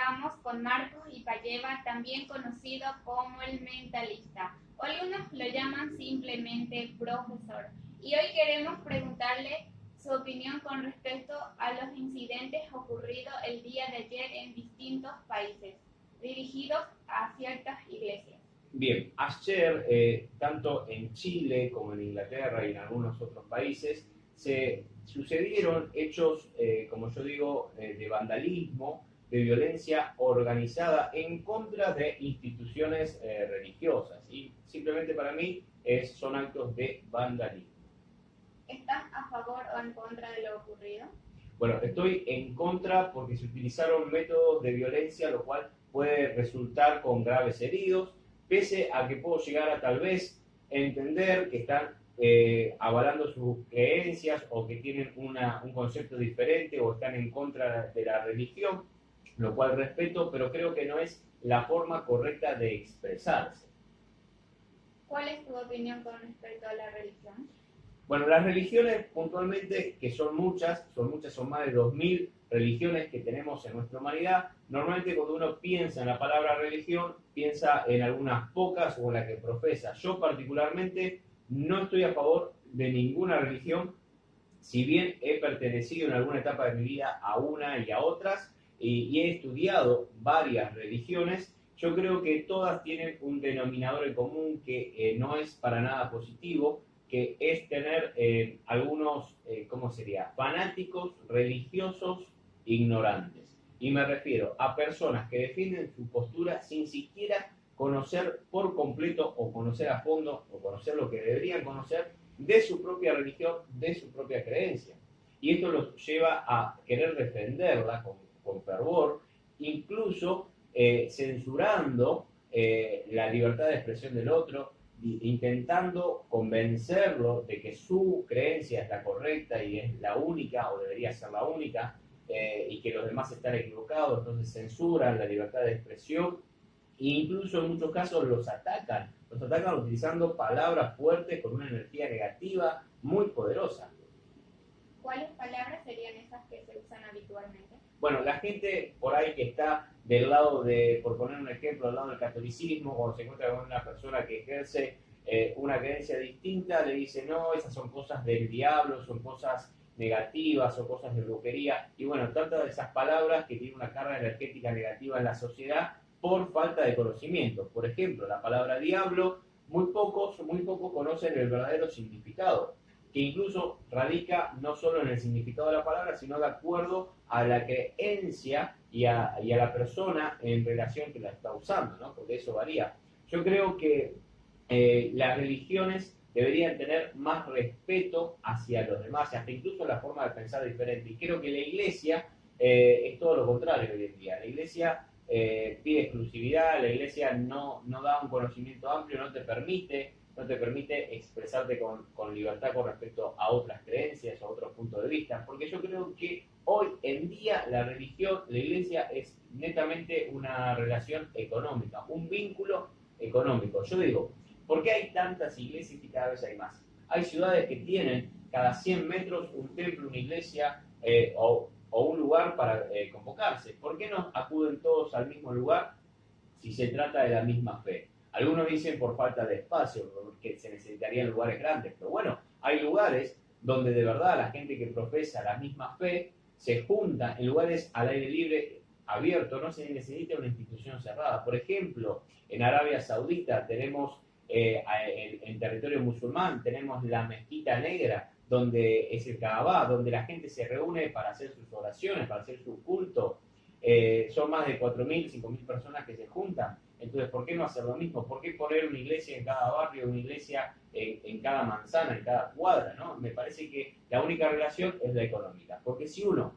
estamos con Marcos Ipayeva, también conocido como el mentalista, o algunos lo llaman simplemente profesor. Y hoy queremos preguntarle su opinión con respecto a los incidentes ocurridos el día de ayer en distintos países, dirigidos a ciertas iglesias. Bien, ayer, tanto en Chile como en Inglaterra y en algunos otros países, se sucedieron hechos, como yo digo, de vandalismo, de violencia organizada en contra de instituciones religiosas. Y simplemente para mí son actos de vandalismo. ¿Estás a favor o en contra de lo ocurrido? Bueno, estoy en contra porque se utilizaron métodos de violencia, lo cual puede resultar con graves heridos, pese a que puedo llegar a tal vez entender que están avalando sus creencias o que tienen un concepto diferente o están en contra de la religión, lo cual respeto, pero creo que no es la forma correcta de expresarse. ¿Cuál es tu opinión con respecto a la religión? Bueno, las religiones puntualmente, que son muchas, son más de 2000 religiones que tenemos en nuestra humanidad. Normalmente cuando uno piensa en la palabra religión, piensa en algunas pocas o en la que profesa. Yo particularmente no estoy a favor de ninguna religión, si bien he pertenecido en alguna etapa de mi vida a una y a otras, y he estudiado varias religiones. Yo creo que todas tienen un denominador en común que no es para nada positivo, que es tener algunos, ¿cómo sería?, fanáticos religiosos ignorantes. Y me refiero a personas que defienden su postura sin siquiera conocer por completo o conocer a fondo o conocer lo que deberían conocer de su propia religión, de su propia creencia. Y esto los lleva a querer defenderla con fervor, incluso censurando la libertad de expresión del otro, intentando convencerlo de que su creencia es la correcta y es la única o debería ser la única, y que los demás están equivocados, entonces censuran la libertad de expresión e incluso en muchos casos los atacan utilizando palabras fuertes con una energía negativa muy poderosa. ¿Cuáles palabras serían esas que se usan habitualmente? Bueno, la gente por ahí que está del lado de, por poner un ejemplo, del lado del catolicismo, cuando se encuentra con una persona que ejerce una creencia distinta, le dice, no, esas son cosas del diablo, son cosas negativas, son cosas de brujería, y bueno, tantas de esas palabras que tienen una carga energética negativa en la sociedad por falta de conocimiento. Por ejemplo, la palabra diablo, muy pocos conocen el verdadero significado, que incluso radica no solo en el significado de la palabra, sino de acuerdo a la creencia y a la persona en relación que la está usando, ¿no? Porque eso varía. Yo creo que las religiones deberían tener más respeto hacia los demás, hasta incluso la forma de pensar diferente. Y creo que la iglesia es todo lo contrario hoy en día. La iglesia pide exclusividad, la iglesia no da un conocimiento amplio, no te permite expresarte con libertad con respecto a otras creencias, a otros puntos de vista, porque yo creo que hoy en día la religión, la iglesia es netamente una relación económica, un vínculo económico. Yo digo, ¿por qué hay tantas iglesias y cada vez hay más? Hay ciudades que tienen cada 100 metros un templo, una iglesia o un lugar para convocarse. ¿Por qué no acuden todos al mismo lugar si se trata de la misma fe? Algunos dicen por falta de espacio, porque se necesitarían lugares grandes, pero bueno, hay lugares donde de verdad la gente que profesa la misma fe se junta en lugares al aire libre, abierto, no se necesita una institución cerrada. Por ejemplo, en Arabia Saudita tenemos, en territorio musulmán, tenemos la Mezquita Negra, donde es el Kaaba, donde la gente se reúne para hacer sus oraciones, para hacer su culto. Son más de 4.000, 5.000 personas que se juntan. Entonces, ¿por qué no hacer lo mismo? ¿Por qué poner una iglesia en cada barrio, una iglesia en cada manzana, en cada cuadra, ¿no? Me parece que la única relación es la económica. Porque si uno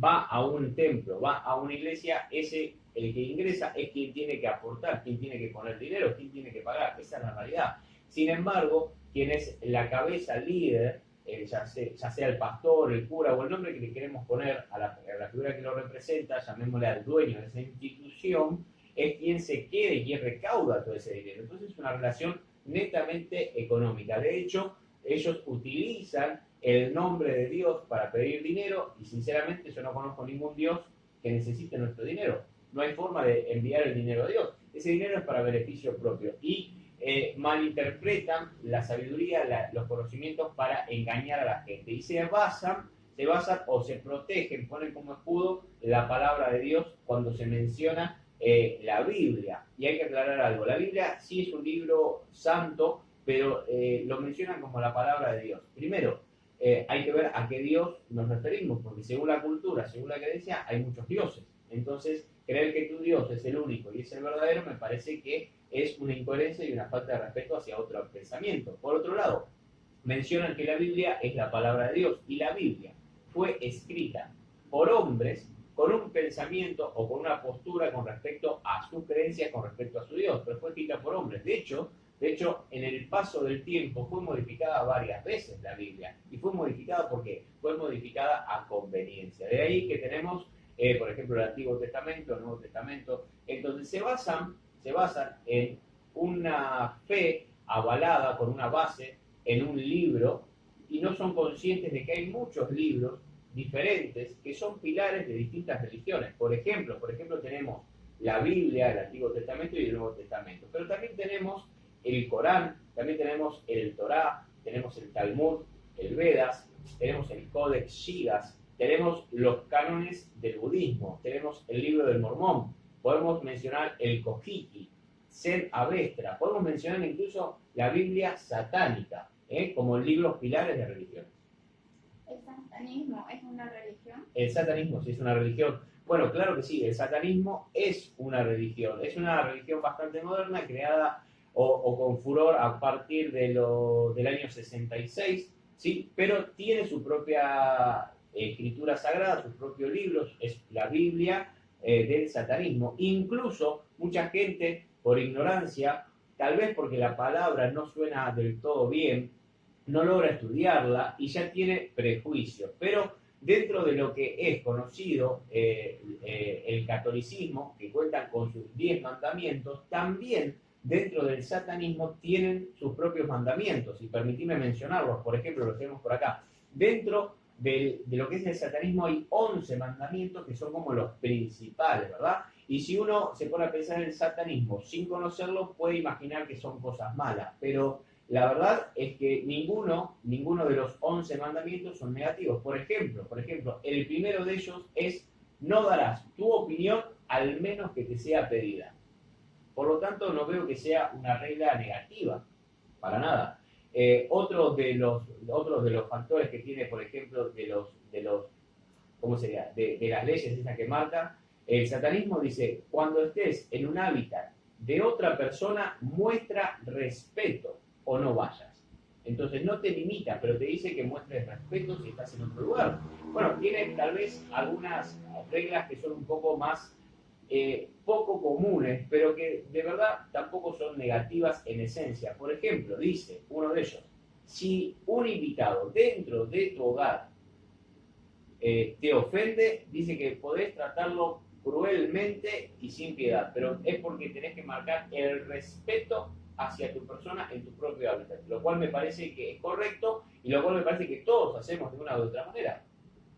va a un templo, va a una iglesia, el que ingresa es quien tiene que aportar, quien tiene que poner dinero, quien tiene que pagar. Esa es la realidad. Sin embargo, quien es la cabeza líder, ya sea el pastor, el cura o el nombre que le queremos poner a la figura que lo representa, llamémosle al dueño de esa institución, es quien se queda y quien recauda todo ese dinero. Entonces es una relación netamente económica. De hecho, ellos utilizan el nombre de Dios para pedir dinero y sinceramente yo no conozco ningún Dios que necesite nuestro dinero. No hay forma de enviar el dinero a Dios. Ese dinero es para beneficio propio. Y malinterpretan la sabiduría, los conocimientos para engañar a la gente. Y se basan o se protegen, ponen como escudo la palabra de Dios cuando se menciona la Biblia. Y hay que aclarar algo. La Biblia sí es un libro santo, pero lo mencionan como la palabra de Dios. Primero, hay que ver a qué Dios nos referimos, porque según la cultura, según la creencia, hay muchos dioses. Entonces, creer que tu Dios es el único y es el verdadero me parece que es una incoherencia y una falta de respeto hacia otro pensamiento. Por otro lado, mencionan que la Biblia es la palabra de Dios, y la Biblia fue escrita por hombres con un pensamiento o con una postura con respecto a sus creencias, con respecto a su Dios, pero fue escrita por hombres. De hecho, en el paso del tiempo fue modificada varias veces la Biblia. ¿Y fue modificada porque fue modificada a conveniencia? De ahí que tenemos, por ejemplo, el Antiguo Testamento, el Nuevo Testamento. Entonces se basan en una fe avalada con una base en un libro, y no son conscientes de que hay muchos libros diferentes que son pilares de distintas religiones. Por ejemplo, tenemos la Biblia, el Antiguo Testamento y el Nuevo Testamento, pero también tenemos el Corán, también tenemos el Torá, tenemos el Talmud, el Vedas, tenemos el Codex Shigas, tenemos los cánones del budismo, tenemos el libro del Mormón, podemos mencionar el Kojiki, Zen Avestra, podemos mencionar incluso la Biblia satánica, como libros pilares de religiones. ¿El satanismo es una religión? El satanismo sí es una religión. Bueno, claro que sí, el satanismo es una religión bastante moderna, creada o con furor a partir del año 66, ¿sí? Pero tiene su propia escritura sagrada, sus propios libros, es la Biblia del satanismo. Incluso mucha gente, por ignorancia, tal vez porque la palabra no suena del todo bien, no logra estudiarla y ya tiene prejuicios. Pero dentro de lo que es conocido el catolicismo, que cuentan con sus 10 mandamientos, también dentro del satanismo tienen sus propios mandamientos. Y permitidme mencionarlos, por ejemplo, los tenemos por acá. Dentro de lo que es el satanismo hay 11 mandamientos que son como los principales, ¿verdad? Y si uno se pone a pensar en el satanismo sin conocerlo, puede imaginar que son cosas malas, pero la verdad es que ninguno de los 11 mandamientos son negativos. Por ejemplo, el primero de ellos es: no darás tu opinión al menos que te sea pedida. Por lo tanto, no veo que sea una regla negativa, para nada. Otro de los factores que tiene, por ejemplo, ¿cómo sería? De las leyes esas que marca, el satanismo dice: cuando estés en un hábitat de otra persona, muestra respeto o no vayas. Entonces no te limita, pero te dice que muestres respeto si estás en otro lugar. Bueno, tiene tal vez algunas reglas que son un poco más poco comunes, pero que de verdad tampoco son negativas en esencia. Por ejemplo, dice uno de ellos: si un invitado dentro de tu hogar te ofende, dice que podés tratarlo cruelmente y sin piedad, pero es porque tenés que marcar el respeto hacia tu persona en tu propio hábitat, lo cual me parece que es correcto y lo cual me parece que todos hacemos de una u otra manera.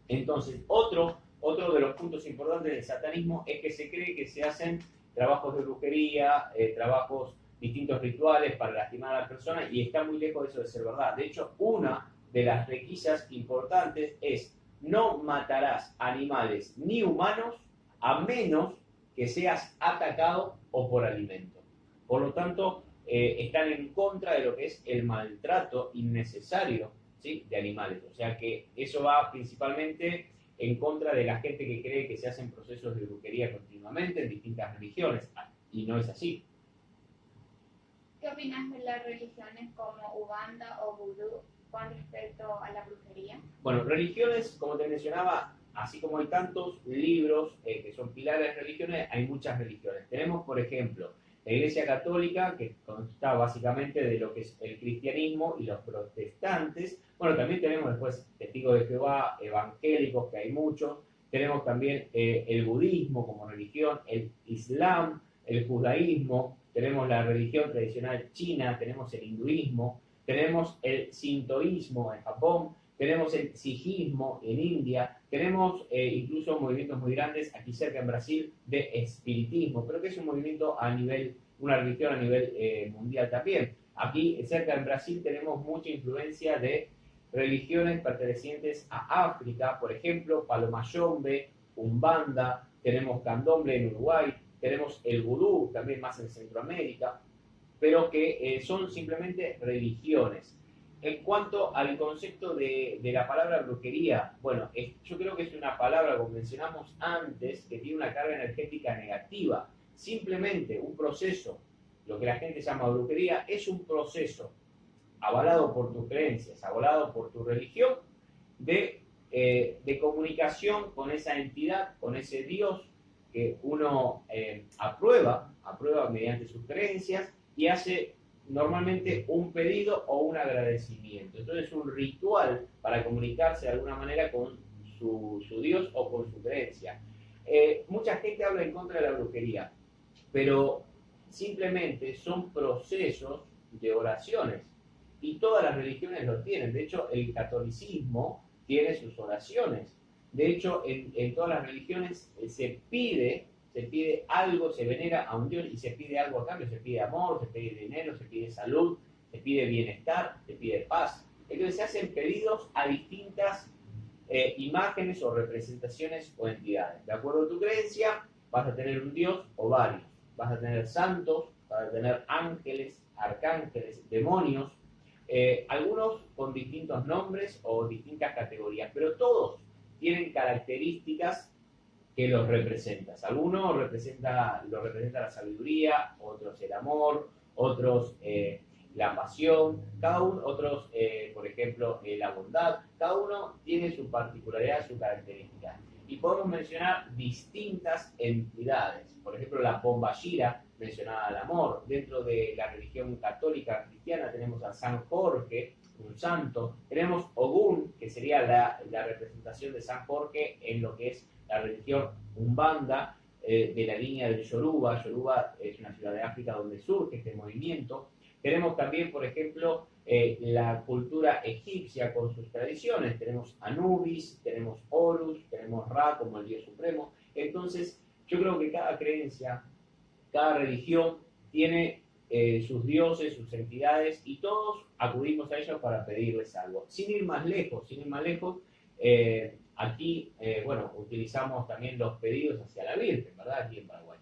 Entonces, otro de los puntos importantes del satanismo es que se cree que se hacen trabajos de brujería, trabajos, distintos rituales para lastimar a la persona, y está muy lejos de eso de ser verdad. De hecho, una de las requisas importantes es: no matarás animales ni humanos a menos que seas atacado o por alimento. Por lo tanto, están en contra de lo que es el maltrato innecesario, ¿sí?, de animales. O sea que eso va principalmente en contra de la gente que cree que se hacen procesos de brujería continuamente en distintas religiones, y no es así. ¿Qué opinas de las religiones como Uganda o Vudú con respecto a la brujería? Bueno, religiones, como te mencionaba, así como hay tantos libros que son pilares de religiones, hay muchas religiones. Tenemos, por ejemplo, la Iglesia Católica, que consta básicamente de lo que es el cristianismo y los protestantes. Bueno, también tenemos después Testigos de Jehová, evangélicos, que hay muchos. Tenemos también el budismo como religión, el islam, el judaísmo, tenemos la religión tradicional china, tenemos el hinduismo, tenemos el sintoísmo en Japón, tenemos el sijismo en India, Tenemos incluso movimientos muy grandes aquí cerca en Brasil de espiritismo, pero que es un movimiento a nivel, una religión a nivel mundial también. Aquí cerca en Brasil tenemos mucha influencia de religiones pertenecientes a África, por ejemplo, Palomayombe, Umbanda, tenemos Candomblé en Uruguay, tenemos el vudú también más en Centroamérica, pero que son simplemente religiones. En cuanto al concepto de la palabra brujería, bueno, yo creo que es una palabra, como mencionamos antes, que tiene una carga energética negativa. Simplemente un proceso, lo que la gente llama brujería, es un proceso avalado por tus creencias, avalado por tu religión, de comunicación con esa entidad, con ese Dios que uno aprueba mediante sus creencias y hace normalmente un pedido o un agradecimiento. Entonces es un ritual para comunicarse de alguna manera con su Dios o con su creencia. Mucha gente habla en contra de la brujería, pero simplemente son procesos de oraciones y todas las religiones lo tienen. De hecho, el catolicismo tiene sus oraciones. De hecho, en todas las religiones se pide algo, se venera a un Dios y se pide algo a cambio. Se pide amor, se pide dinero, se pide salud, se pide bienestar, se pide paz. Entonces se hacen pedidos a distintas imágenes o representaciones o entidades. De acuerdo a tu creencia, vas a tener un Dios o varios. Vas a tener santos, vas a tener ángeles, arcángeles, demonios, algunos con distintos nombres o distintas categorías, pero todos tienen características que los representan. Algunos lo representa la sabiduría, otros el amor, otros la pasión, otros, por ejemplo, la bondad. Cada uno tiene su particularidad, su característica. Y podemos mencionar distintas entidades. Por ejemplo, la Pombagira mencionaba el amor. Dentro de la religión católica cristiana tenemos a San Jorge, un santo. Tenemos Ogún, que sería la representación de San Jorge en lo que es la religión Umbanda, de la línea del Yoruba. Yoruba es una ciudad de África donde surge este movimiento. Tenemos también, por ejemplo, la cultura egipcia con sus tradiciones. Tenemos Anubis, tenemos Horus, tenemos Ra como el dios supremo. Entonces, yo creo que cada creencia, cada religión tiene sus dioses, sus entidades, y todos acudimos a ellos para pedirles algo. Sin ir más lejos, aquí, bueno, utilizamos también los pedidos hacia la Virgen, ¿verdad? Aquí en Paraguay.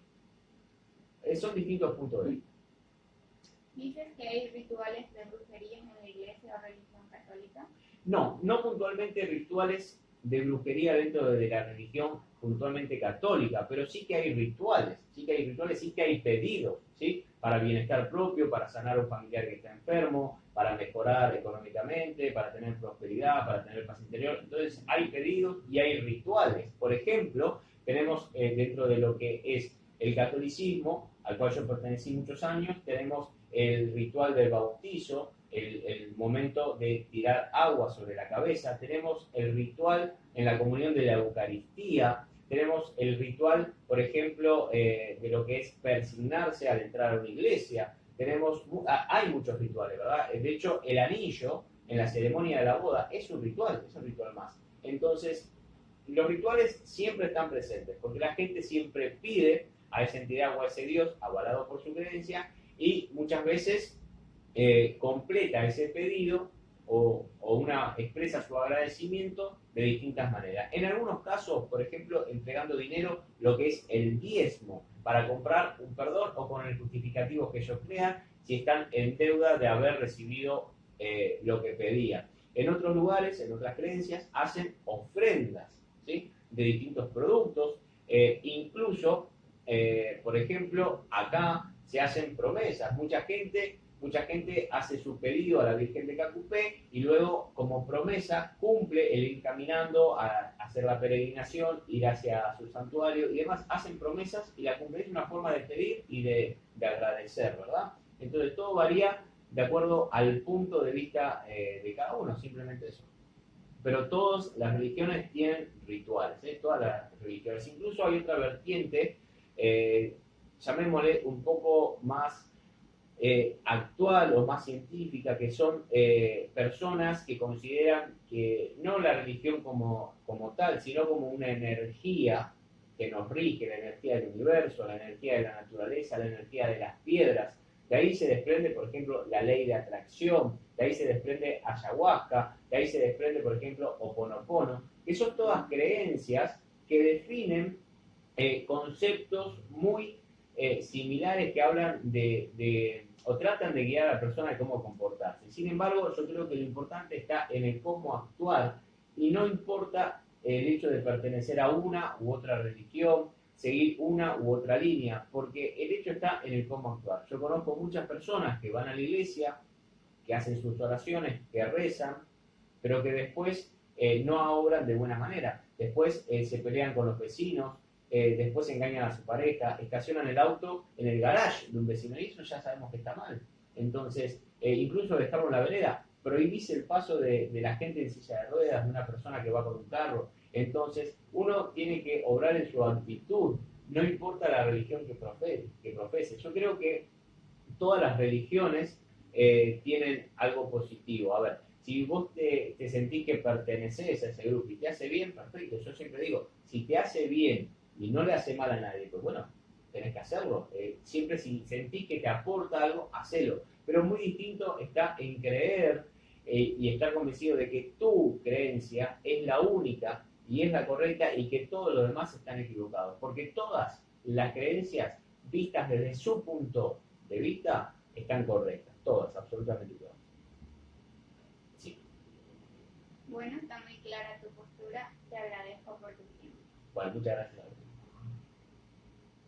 Son distintos puntos de vista. ¿Dices que hay rituales de brujería en la iglesia o religión católica? No puntualmente rituales de brujería dentro de la religión puntualmente católica, pero sí que hay rituales, sí que hay pedidos, ¿sí? Para bienestar propio, para sanar a un familiar que está enfermo, para mejorar económicamente, para tener prosperidad, para tener paz interior. Entonces hay pedidos y hay rituales. Por ejemplo, tenemos dentro de lo que es el catolicismo, al cual yo pertenecí muchos años, tenemos el ritual del bautizo, el momento de tirar agua sobre la cabeza, tenemos el ritual en la comunión de la Eucaristía, tenemos el ritual, por ejemplo, de lo que es persignarse al entrar a una iglesia, hay muchos rituales, ¿verdad? De hecho, el anillo en la ceremonia de la boda es un ritual más. Entonces, los rituales siempre están presentes, porque la gente siempre pide a esa entidad o a ese Dios, avalado por su creencia, y muchas veces completa ese pedido o expresa su agradecimiento de distintas maneras. En algunos casos, por ejemplo, entregando dinero, lo que es el diezmo, para comprar un perdón o con el justificativo que ellos crean, si están en deuda de haber recibido lo que pedían. En otros lugares, en otras creencias, hacen ofrendas, ¿sí? De distintos productos, incluso, por ejemplo, acá se hacen promesas. Mucha gente hace su pedido a la Virgen de Cacupé y luego, como promesa, cumple el ir caminando a hacer la peregrinación, ir hacia su santuario y demás. Hacen promesas y la cumplen. Es una forma de pedir y de agradecer, ¿verdad? Entonces todo varía de acuerdo al punto de vista de cada uno, simplemente eso. Pero todas las religiones tienen rituales, todas las religiones. Incluso hay otra vertiente, llamémosle un poco más actual o más científica, que son personas que consideran que no la religión como tal, sino como una energía que nos rige, la energía del universo, la energía de la naturaleza, la energía de las piedras. De ahí se desprende, por ejemplo, la ley de atracción, de ahí se desprende ayahuasca, de ahí se desprende, por ejemplo, Ho'oponopono, que son todas creencias que definen conceptos muy similares que hablan o tratan de guiar a la persona de cómo comportarse. Sin embargo, yo creo que lo importante está en el cómo actuar y no importa el hecho de pertenecer a una u otra religión, seguir una u otra línea, porque el hecho está en el cómo actuar. Yo conozco muchas personas que van a la iglesia, que hacen sus oraciones, que rezan, pero que después no obran de buena manera. Después se pelean con los vecinos, después engañan a su pareja, estacionan el auto en el garage de un vecino y eso ya sabemos que está mal. Entonces, incluso dejarlo en la vereda, prohibís el paso de la gente en silla de ruedas, de una persona que va con un carro. Entonces, uno tiene que obrar en su actitud, no importa la religión que profese. Yo creo que todas las religiones tienen algo positivo. A ver, si vos te sentís que perteneces a ese grupo y te hace bien, perfecto. Yo siempre digo, si te hace bien y no le hace mal a nadie, pues bueno, tenés que hacerlo. Siempre si sentís que te aporta algo, hacelo. Pero muy distinto está en creer y estar convencido de que tu creencia es la única y es la correcta y que todos los demás están equivocados. Porque todas las creencias vistas desde su punto de vista están correctas, todas, absolutamente todas. Sí. Bueno, está muy clara tu postura. Te agradezco por tu tiempo. Bueno, muchas gracias.